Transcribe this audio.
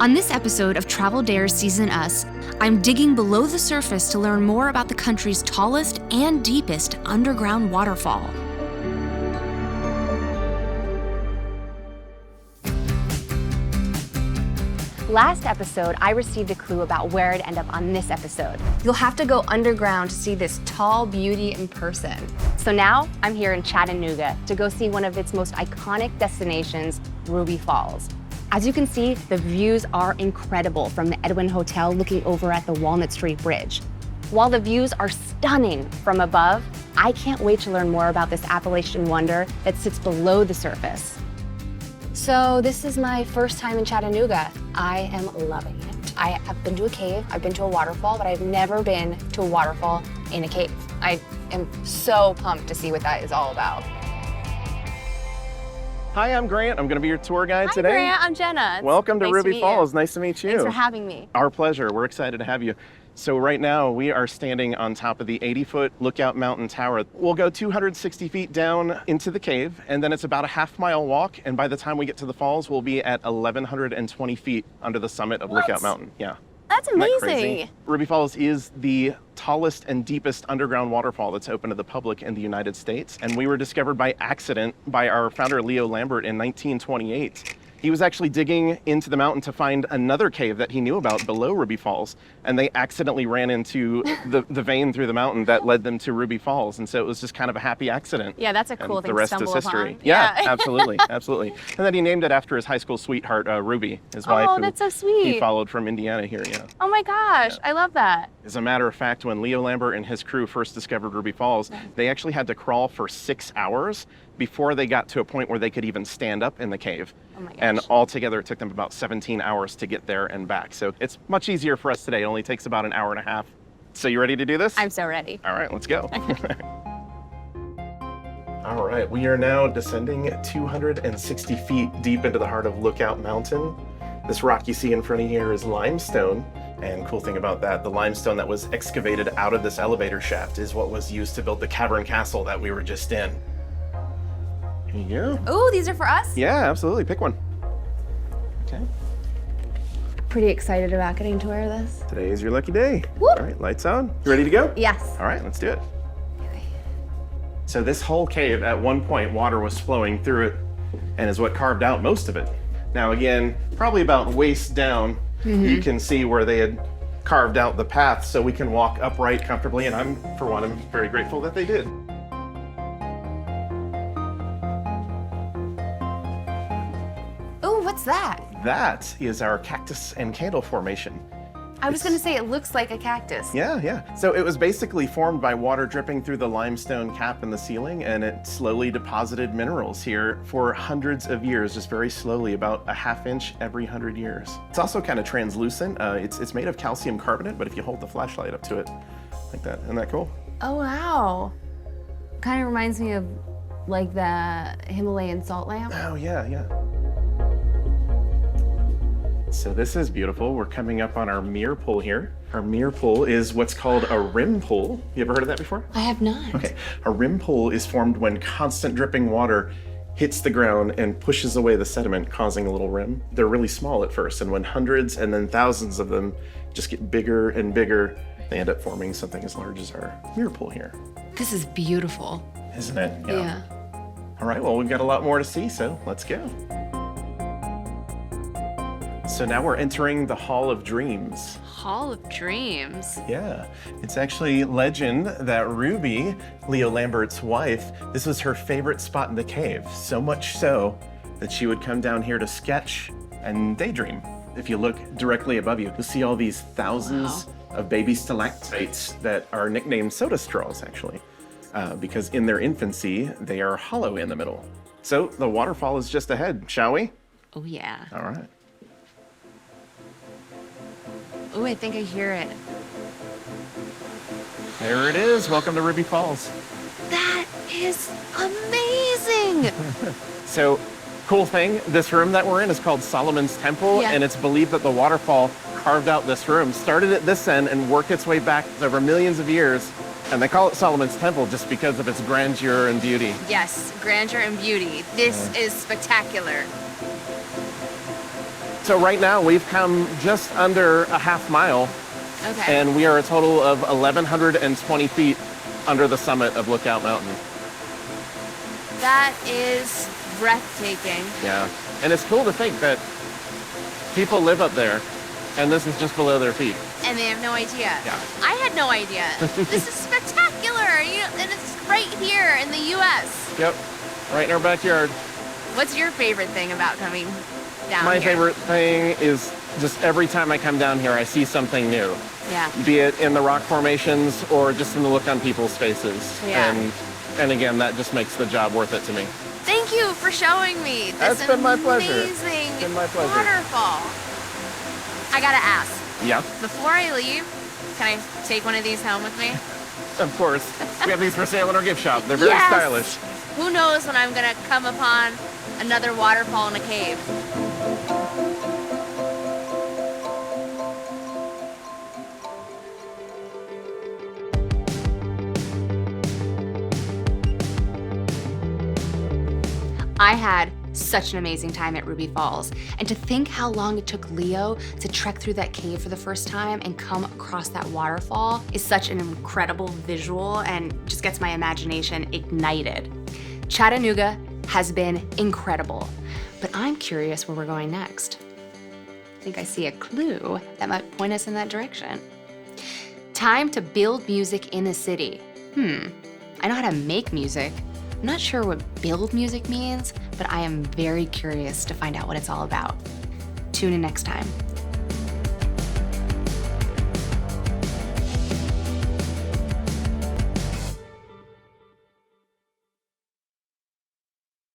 On this episode of Travel Dare's Season Us, I'm digging below the surface to learn more about the country's tallest and deepest underground waterfall. Last episode, I received a clue about where I'd end up on this episode. You'll have to go underground to see this tall beauty in person. So now, I'm here in Chattanooga to go see one of its most iconic destinations, Ruby Falls. As you can see, the views are incredible from the Edwin Hotel looking over at the Walnut Street Bridge. While the views are stunning from above, I can't wait to learn more about this Appalachian wonder that sits below the surface. So this is my first time in Chattanooga. I am loving it. I have been to a cave, I've been to a waterfall, but I've never been to a waterfall in a cave. I am so pumped to see what that is all about. Hi, I'm Grant. I'm going to be your tour guide today. Hi, Grant. I'm Jenna. Welcome to nice Ruby to Falls. Nice to meet you. Thanks for having me. Our pleasure. We're excited to have you. So right now we are standing on top of the 80-foot Lookout Mountain Tower. We'll go 260 feet down into the cave, and then it's about a half-mile walk. And by the time we get to the falls, we'll be at 1,120 feet under the summit of Lookout Mountain. Yeah. That's Isn't that amazing. crazy? Ruby Falls is the tallest and deepest underground waterfall that's open to the public in the United States. And we were discovered by accident by our founder, Leo Lambert, in 1928. He was actually digging into the mountain to find another cave that he knew about below Ruby Falls, and they accidentally ran into the vein through the mountain that led them to Ruby Falls, and so it was just kind of a happy accident. Yeah, that's a cool And thing the rest to is stumble history. upon. Yeah, absolutely, absolutely. And then he named it after his high school sweetheart, Ruby, his wife, who that's so sweet. he followed from Indiana here. Yeah. Oh my gosh, I love that. As a matter of fact, when Leo Lambert and his crew first discovered Ruby Falls, they actually had to crawl for 6 hours before they got to a point where they could even stand up in the cave. Oh my gosh. And altogether, it took them about 17 hours to get there and back. So it's much easier for us today. It only takes about an hour and a half. So you ready to do this? I'm so ready. All right, let's go. All right, we are now descending 260 feet deep into the heart of Lookout Mountain. This rock you see in front of you here is limestone. And cool thing about that, the limestone that was excavated out of this elevator shaft is what was used to build the cavern castle that we were just in. Here you go. Oh, these are for us? Yeah, absolutely. Pick one. Okay. Pretty excited about getting to wear this. Today is your lucky day. Whoop. All right, lights on. You ready to go? Yes. All right, let's do it. So this whole cave, at one point, water was flowing through it and is what carved out most of it. Now again, probably about waist down, you can see where they had carved out the path so we can walk upright comfortably, and I'm very grateful that they did. Oh, what's that? That is our cactus and candle formation. I was gonna say it looks like a cactus. Yeah. So it was basically formed by water dripping through the limestone cap in the ceiling, and it slowly deposited minerals here for hundreds of years, just very slowly, about a ½ inch every 100 years. It's also kind of translucent. It's made of calcium carbonate, but if you hold the flashlight up to it like that, isn't that cool? Oh, wow. Kind of reminds me of like the Himalayan salt lamp. Oh, yeah. So this is beautiful. We're coming up on our mirror pool here. Our mirror pool is what's called a rim pool. You ever heard of that before? I have not. Okay, a rim pool is formed when constant dripping water hits the ground and pushes away the sediment, causing a little rim. They're really small at first, and when hundreds and then thousands of them just get bigger and bigger, they end up forming something as large as our mirror pool here. This is beautiful. Isn't it? Yeah. All right, well, we've got a lot more to see, so let's go. So now we're entering the Hall of Dreams. Hall of Dreams. Yeah, it's actually legend that Ruby, Leo Lambert's wife, this was her favorite spot in the cave, so much so that she would come down here to sketch and daydream. If you look directly above you, you'll see all these thousands of baby stalactites that are nicknamed soda straws, actually, because in their infancy, they are hollow in the middle. So the waterfall is just ahead, shall we? Oh, yeah. All right. Oh, I think I hear it. There it is. Welcome to Ruby Falls. That is amazing. So, cool thing, this room that we're in is called Solomon's Temple, and it's believed that the waterfall carved out this room, started at this end and worked its way back over millions of years. And they call it Solomon's Temple just because of its grandeur and beauty. Yes, grandeur and beauty. This is spectacular. So right now we've come just under a half mile, Okay. and we are a total of 1,120 feet under the summit of Lookout Mountain. That is breathtaking. Yeah, and it's cool to think that people live up there, and this is just below their feet. And they have no idea. Yeah. I had no idea. This is spectacular, and it's right here in the U.S. Yep, right in our backyard. What's your favorite thing about coming down My here? favorite thing is just every time I come down here, I see something new. Yeah. Be it in the rock formations or just in the look on people's faces. Yeah. And again, that just makes the job worth it to me. Thank you for showing me this That's been my pleasure. amazing It's been my pleasure. waterfall. I gotta ask, Yeah, before I leave, can I take one of these home with me? of course. We have these for sale in our gift shop. They're very Yes! stylish. Who knows when I'm gonna come upon another waterfall in a cave. I had such an amazing time at Ruby Falls, and to think how long it took Leo to trek through that cave for the first time and come across that waterfall is such an incredible visual and just gets my imagination ignited. Chattanooga has been incredible, but I'm curious where we're going next. I think I see a clue that might point us in that direction. Time to build music in a city. I know how to make music. I'm not sure what build music means, but I am very curious to find out what it's all about. Tune in next time.